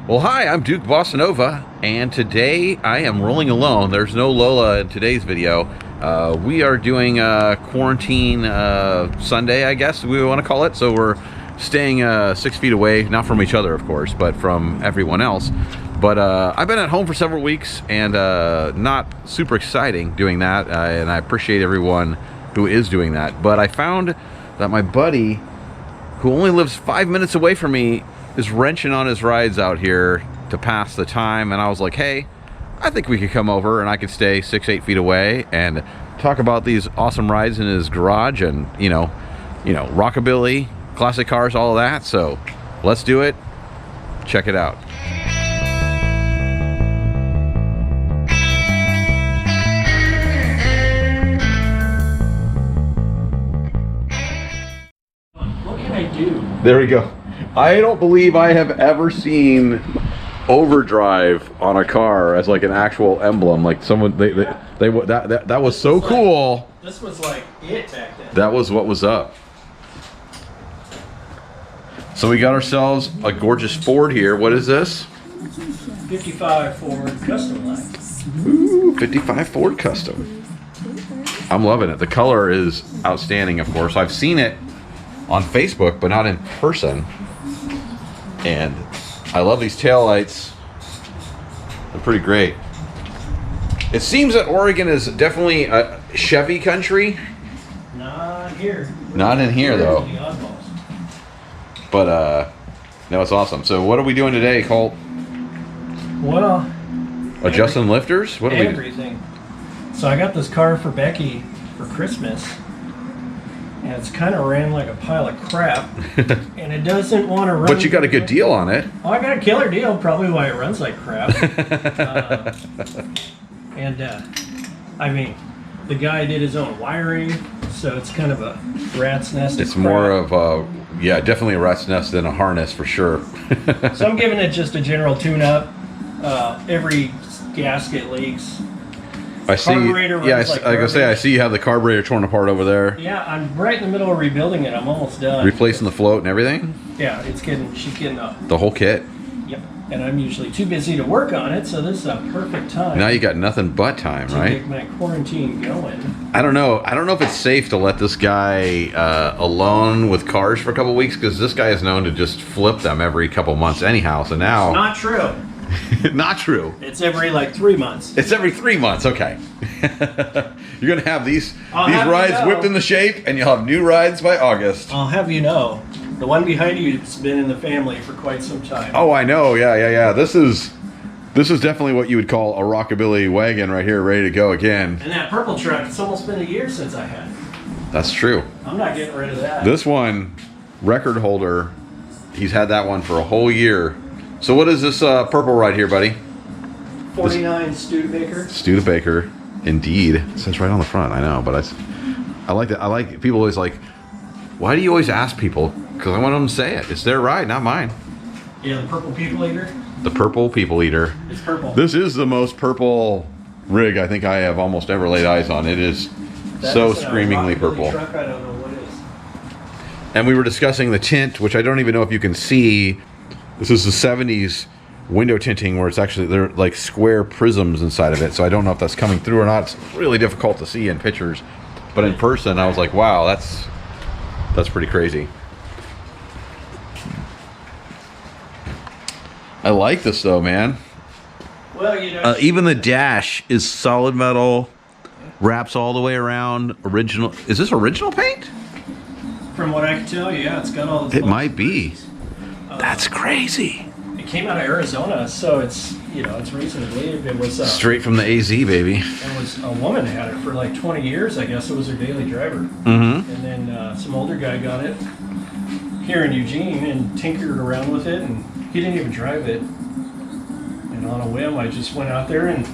Well, hi, I'm Duke BossaNova, and today I am rolling alone. There's no Lola in today's video. We are doing a quarantine Sunday, I guess we want to call it. So we're staying 6 feet away, not from each other, of course, but from everyone else. But I've been at home for several weeks, and not super exciting doing that, and I appreciate everyone who is doing that. But I found that my buddy, who only lives 5 minutes away from me, is wrenching on his rides out here to pass the time, and I was like, hey, I think we could come over and I could stay 6-8 feet away and talk about these awesome rides in his garage, and you know, Rockabilly, classic cars, all of that. So let's do it. Check it out. What can I do? There we go. I don't believe I have ever seen overdrive on a car as like an actual emblem. Like someone, that was so cool. This was like it back then. That was what was up. So we got ourselves a gorgeous Ford here. What is this? 55 Ford Custom Life. Ooh, 55 Ford Custom. I'm loving it. The color is outstanding, of course. I've seen it on Facebook, but not in person. And I love these taillights. They're pretty great. It seems that Oregon is definitely a Chevy country. Not here. Not in here, though. The oddballs. But, no, it's awesome. So what are we doing today, Colt? Well, Adjusting lifters? What are we doing? everything. So I got this car for Becky for Christmas. And it's kind of ran like a pile of crap. And it doesn't want to run. But you got a good deal on it. Oh, I got a killer deal, probably why it runs like crap. I mean, the guy did his own wiring, so it's kind of a rat's nest. It's more of a, yeah, definitely a rat's nest than a harness for sure. So I'm giving it just a general tune-up. Every gasket leaks. I see. Carburetor Yeah, runs like I gotta say, I garbage. see you have the carburetor torn apart over there. Yeah, I'm right in the middle of rebuilding it. I'm almost done. Replacing the float and everything. Yeah, she's getting up. The whole kit. Yep. And I'm usually too busy to work on it, so this is a perfect time. Now you got nothing but time, to right? get my quarantine going. I don't know if it's safe to let this guy alone with cars for a couple weeks, because this guy is known to just flip them every couple months anyhow. So now, Not true. not true. It's every like 3 months. It's every 3 months. Okay. You're gonna have these I'll have rides you know. whipped into shape, and you'll have new rides by August. I'll have you know, the one behind you has been in the family for quite some time. Oh, I know. Yeah. This is definitely what you would call a Rockabilly wagon right here, ready to go again. And that purple truck, it's almost been a year since I had it. That's true. I'm not getting rid of that. This one, record holder, he's had that one for a whole year. So what is this purple right here, buddy? 49 Studebaker. Studebaker, indeed. It says right on the front. I know, but I like that. I like people always like, why do you always ask people? Because I want them to say it. It's their ride, not mine. Yeah, the purple people eater. The purple people eater. It's purple. This is the most purple rig I think I have almost ever laid eyes on. It is That so isn't a screamingly Rockabilly purple. Truck, I don't know what it is. And we were discussing the tint, which I don't even know if you can see. This is the 70s window tinting, where it's actually, they're like square prisms inside of it. So I don't know if that's coming through or not. It's really difficult to see in pictures. But in person, I was like, wow, that's pretty crazy. I like this though, man. Well, you know. Even the dash is solid metal, wraps all the way around. Original. Is this original paint? From what I can tell, yeah, it's got all. It might be. That's crazy. It came out of Arizona, so it's it's reason to believe it was. Straight from the AZ, baby. It was a woman had it for like 20 years, I guess. It was her daily driver. Mm-hmm. And then some older guy got it here in Eugene and tinkered around with it, and he didn't even drive it. And on a whim, I just went out there and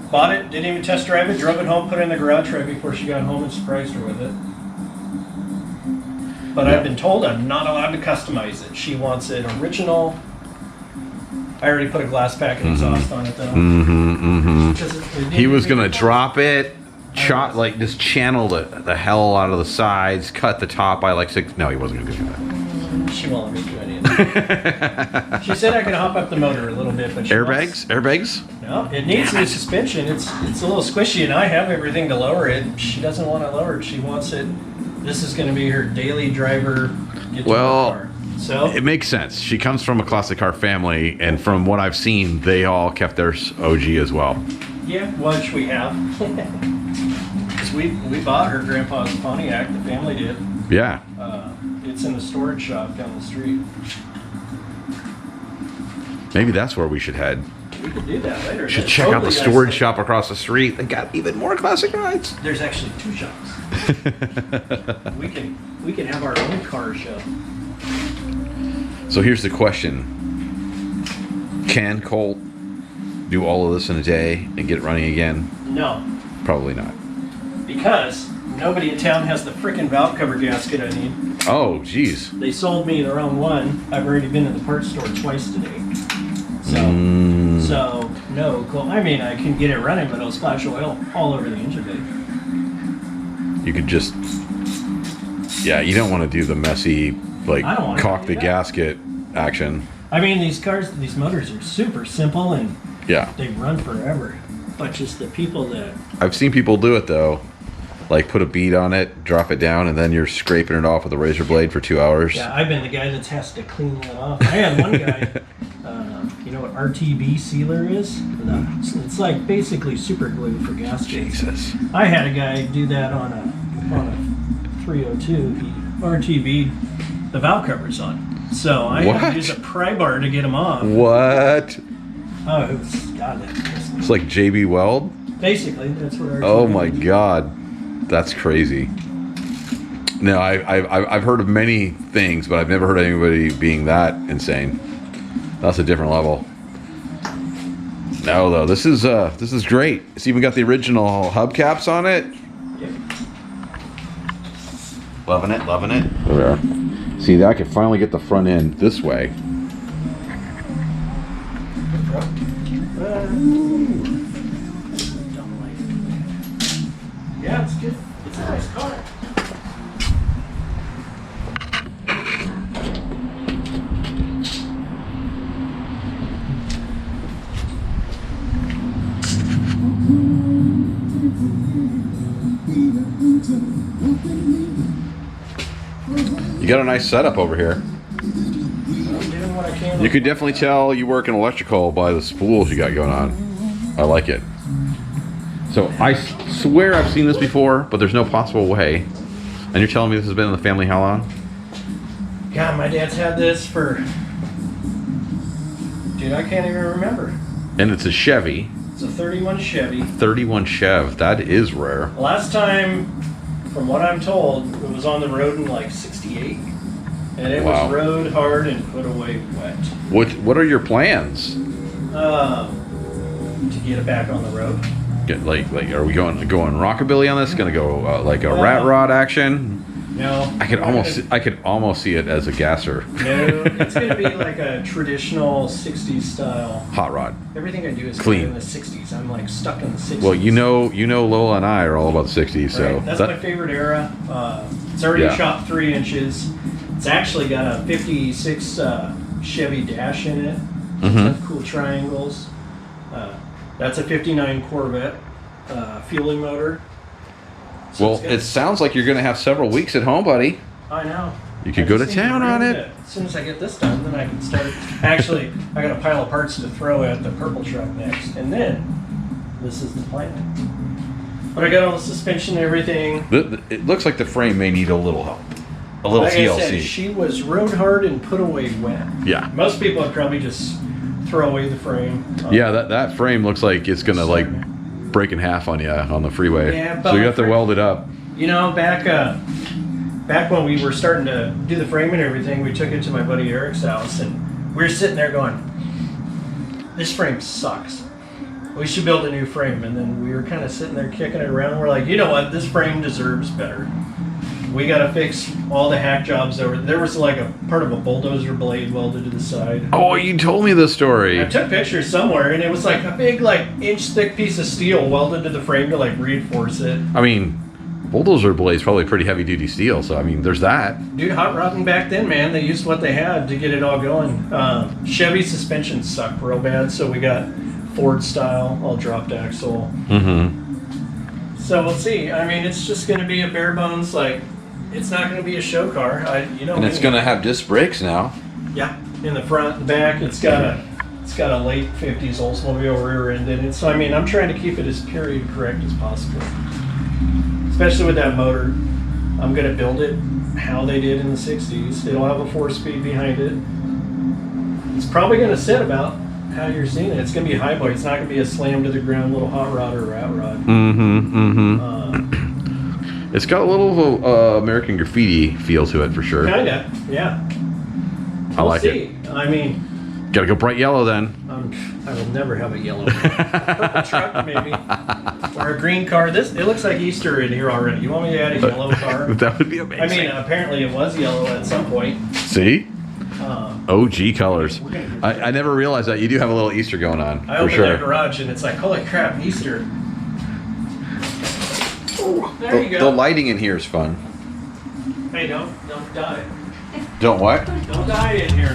bought it, didn't even test drive it, drove it home, put it in the garage right before she got home, and surprised her with it. But I've been told I'm not allowed to customize it. She wants it original. I already put a glass pack and exhaust on it though. He was gonna drop it, like just channel the hell out of the sides, cut the top by like 6. No, he wasn't gonna do that. She won't let me do any of She said I could hop up the motor a little bit, but Airbags? No, it needs new suspension. It's a little squishy, and I have everything to lower it. She doesn't want to lower it. She wants it. This is going to be her daily driver. Car. So it makes sense. She comes from a classic car family, and from what I've seen, they all kept theirs OG as well. Yeah, which we have. Because we bought her grandpa's Pontiac. The family did. Yeah. It's in the storage shop down the street. Maybe that's where we should head. We could do that later. Should check out the storage shop across the street. They got even more classic rides. There's actually 2 shops. we can have our own car show. So here's the question: can Colt do all of this in a day and get it running again? No. Probably not. Because nobody in town has the frickin' valve cover gasket I need. Oh, geez. They sold me the wrong one. I've already been in the parts store twice today. So no, Colt. I mean, I can get it running, but it'll splash oil all over the engine bay. You could just, yeah, you don't want to do the messy, like, caulk the gasket action. I mean, these motors are super simple and yeah, they run forever. But just the people that... I've seen people do it, though. Like, put a bead on it, drop it down, and then you're scraping it off with a razor blade for 2 hours. Yeah, I've been the guy that has to clean that off. I had one guy, you know what RTB sealer is? It's like basically super glue for gaskets. Jesus. I had a guy do that on a 302. He RTB'd the valve covers on. So I had to use a pry bar to get them off. What? Oh, it was, God, it's like JB Weld? Basically, that's what RTB Oh my God. That's crazy. No, I've heard of many things, but I've never heard of anybody being that insane. That's a different level. No, though, this is great. It's even got the original hubcaps on it. Yep. Loving it, loving it. There we are. See, I can finally get the front end this way. Yeah, it's good. It's a nice car. You got a nice setup over here. I'm doing what I can. You could definitely tell you work in electrical by the spools you got going on. I like it. So I swear I've seen this before, but there's no possible way. And you're telling me this has been in the family how long? God, my dad's had this for... Dude, I can't even remember. And it's a Chevy. It's a 31 Chevy. 31 Chev. That is rare. Last time, from what I'm told, it was on the road in like 68. And it was rode hard and put away wet. What are your plans? To get it back on the road. Like are we going Rockabilly on this? Gonna go like a rat rod action? No. I could almost see it as a gasser. No, it's gonna be like a traditional 60s style. Hot rod. Everything I do is clean in the 60s. I'm like stuck in the 60s. Well, you know Lola and I are all about the 60s, so right. That's my favorite era. It's already shot 3 inches. It's actually got a 56 Chevy dash in it. Mm-hmm. Cool triangles. That's a 59 Corvette fueling motor. So well, it sounds like you're going to have several weeks at home, buddy. I know. You could go to town on it. As soon as I get this done, then I can start. Actually, I got a pile of parts to throw at the purple truck next, and then this is the plan. But I got all the suspension and everything. It looks like the frame may need a little help. A little TLC. I said, she was rode hard and put away wet. Yeah. Most people would probably just throw away the frame. Yeah, that frame looks like it's going to like break in half on you on the freeway. Yeah, but so you have to weld it up. You know, back when we were starting to do the frame and everything, we took it to my buddy Eric's house, and we were sitting there going, this frame sucks. We should build a new frame. And then we were kind of sitting there kicking it around, and we're like, you know what, this frame deserves better. We got to fix all the hack jobs over. There was like a part of a bulldozer blade welded to the side. Oh, you told me the story. I took pictures somewhere, and it was like a big, like, inch-thick piece of steel welded to the frame to, like, reinforce it. I mean, Bulldozer blade's probably pretty heavy duty steel, so I mean, there's that. Dude, hot rodding back then, man, they used what they had to get it all going. Chevy suspensions sucked real bad, so we got Ford style, all dropped axle. Mm-hmm. So we'll see. I mean, it's just going to be a bare bones, like, it's not going to be a show car. And it's going to have disc brakes now. Yeah, in the front, the back, it's got a late 50s Oldsmobile rear end in it. So I mean, I'm trying to keep it as period correct as possible. Especially with that motor, I'm going to build it how they did in the 60s. It'll have a 4-speed behind it. It's probably going to sit about how you're seeing it. It's going to be high boy. It's not going to be a slam to the ground little hot rod or rat rod. Mm-hmm. Mm-hmm. It's got a little American Graffiti feel to it for sure. Kinda, yeah. I like it. I mean, gotta go bright yellow then. I will never have a yellow purple truck, maybe, or a green car. It looks like Easter in here already. You want me to add a yellow car? That would be amazing. I mean, apparently it was yellow at some point. See? OG colors. I never realized that you do have a little Easter going on. I for opened sure. their garage and it's like, holy crap, Easter. There you go. The lighting in here is fun. Hey, don't die. Don't what? Don't die in here.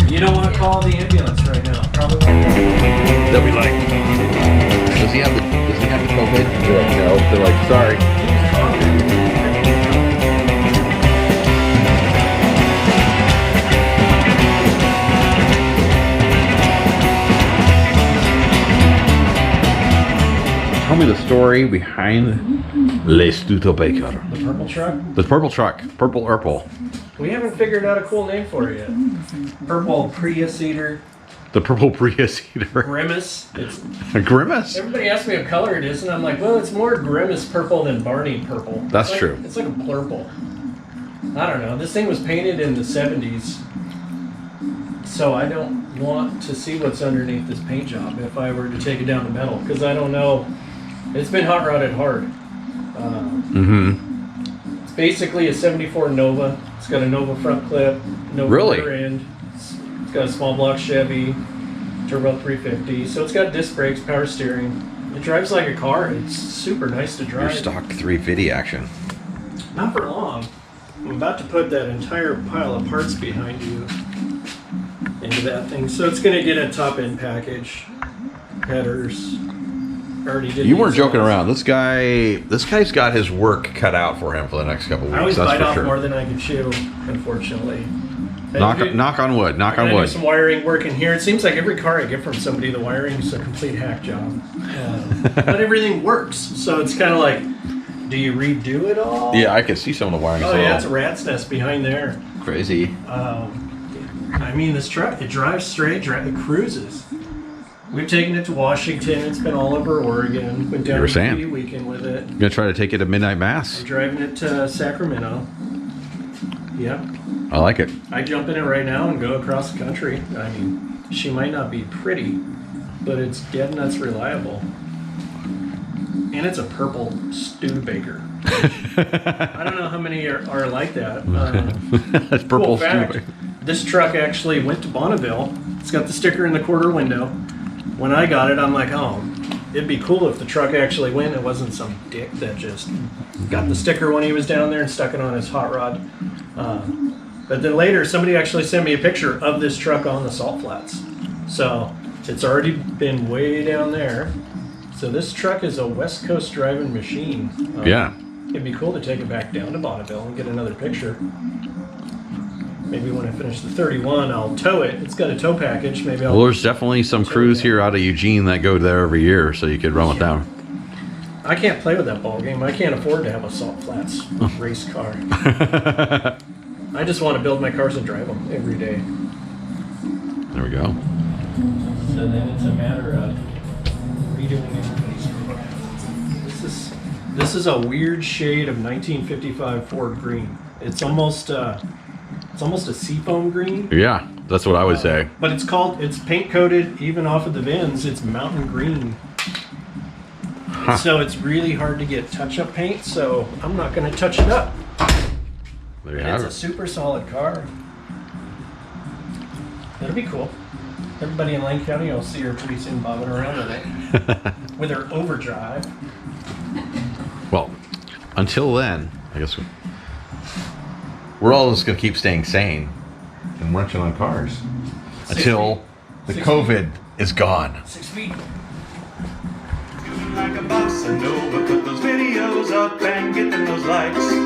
You don't want to call the ambulance right now. Probably won't. They'll be like, does he have the COVID? They're like, no. They're like, sorry. Tell me the story behind Le Studebaker. The purple truck? The purple truck. Purple Urple. We haven't figured out a cool name for it yet. Purple Prius Eater. The purple Prius Eater. Grimace. It's, A grimace? everybody asks me what color it is, and I'm like, well, it's more Grimace purple than Barney purple. That's It's like- true. It's like a purple. I don't know. This thing was painted in the 70s, so I don't want to see what's underneath this paint job if I were to take it down to metal, because I don't know. It's been hot rodded hard. It's basically a 74 Nova. It's got a Nova front clip, Nova Really? rear end. It's got a small block Chevy, turbo 350. So it's got disc brakes, power steering. It drives like a car. It's super nice to Your drive. stock 350 action. Not for long. I'm about to put that entire pile of parts behind you into that thing. So it's going to get a top end package, headers. Already did. You weren't these joking ones. around. This guy's got his work cut out for him for the next couple I always weeks. That's bite for off sure. more than I can chew, unfortunately. Knock on wood. Knock on I do wood. some wiring work in here. It seems like every car I get from somebody, the wiring is a complete hack job. But everything works, so it's kind of like, do you redo it all? Yeah, I can see some of the wiring. Oh yeah, it's a rat's nest behind there. Crazy. I mean, this truck, it drives straight, it cruises. We've taken it to Washington. It's been all over Oregon. Went down You were to saying. the weekend with it. I'm gonna try to take it to midnight mass. I'm driving it to Sacramento. Yep. I like it. I jump in it right now and go across the country. I mean, she might not be pretty, but it's dead nuts reliable. And it's a purple Studebaker. I don't know how many are like that. It's purple. Cool fact, Studebaker. this truck actually went to Bonneville. It's got the sticker in the quarter window. When I got it, I'm like, oh, it'd be cool if the truck actually went. It wasn't some dick that just got the sticker when he was down there and stuck it on his hot rod. But then later, somebody actually sent me a picture of this truck on the salt flats. So it's already been way down there. So this truck is a West Coast driving machine. Yeah. It'd be cool to take it back down to Bonneville and get another picture. Maybe when I finish the 31, I'll tow it. It's got a tow package. Maybe I'll. Well, there's definitely some crews here out of Eugene that go there every year, so you could run with them. I can't play with that ball game. I can't afford to have a salt flats race car. I just want to build my cars and drive them every day. There we go. So then it's a matter of redoing everybody's car. This is a weird shade of 1955 Ford green. It's almost a seafoam green. Yeah, that's what I would say. But it's paint coated even off of the VINs. It's mountain green. Huh. So it's really hard to get touch-up paint, so I'm not going to touch it up. There you And have it's a it. super solid car. That'll be cool. Everybody in Lane County will see her pretty soon bobbing around with it. With her overdrive. Well, until then, I guess we're all just going to keep staying sane and wrenching on cars until the COVID is gone. 6 feet. Like a bossa nova, put those videos up and get them those likes.